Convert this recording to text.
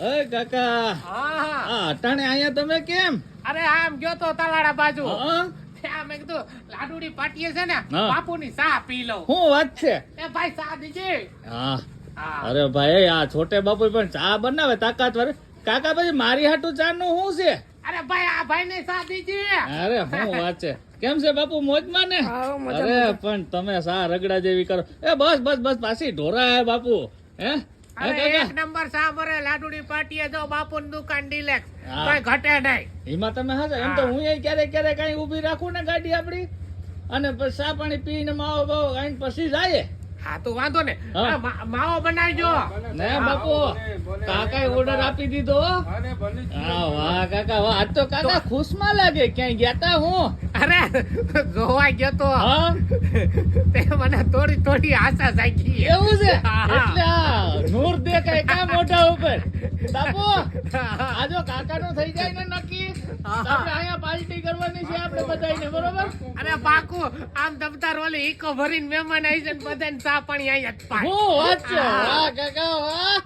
અય કાકા હા આ અટાણે આયા તમે કેમ? અરે આમ ગયો તો તલાડા બાજુ હા? ત્યાં મેં કીધું લાડુડી પાટીએ છે ને હા. બાપુની ચા પી લઉં. શું વાત છે? એ ભાઈ ચા દીજે. હા હા. અરે ભાઈ આ છોટે બાપુ પણ ચા બનાવે તાકાતવર. કાકા પછી મારી હાટુ ચા નું શું છે? અરે ભાઈ આ ભાઈ ને ચા દીજે. અરે શું વાત છે? કેમ છે બાપુ મોજમાં ને? અરે પણ તમે સા રગડા જેવી કરો. એ બસ બસ બસ પાછી ઢોરાય બાપુ. હે? હે અરે કાકા? એક નંબર ચા મરે લાડુડી પાટીએ જો બાપુની દુકાન ડિલેક્સ હા. કોઈ ઘટે નહીં. એમાં તમે હા એમ તો હું ક્યારેક ક્યારેક કઈ ઊભી રાખું ને ગાડી આપડી અને પછી ચા પાણી પીને માવો બાવો આઈને પછી જાય. હા તો વાંધો ને હા. માવો બનાવજો. ને બાપુ કાકાએ ઓર્ડર આપી દીધો હો. હા વાહ કાકા વાહ આજ તો કાકા ખુશમાં લાગે ક્યાંય ગયા તા હું. અરે જોવા ગયો તો હા તે મને થોડી થોડી આશા જાગી. એવું છે હા. એટલે આ નૂર દેખાય કા મોઢા ઉપર. બાપુ આજો કાકાનું થઈ જાય ને નક્કી તો આપણે અહીંયા પાર્ટી કરવાની છે આપણે બધાયને બરોબર. અરે બાકુ આમ તમતાર ઓલી ઈકો ભરીને મહેમાન આવી છે ને બધાને ચા પાણી અહીંયા જ પાય. હું વાત છે વાહ કાકા વાહ.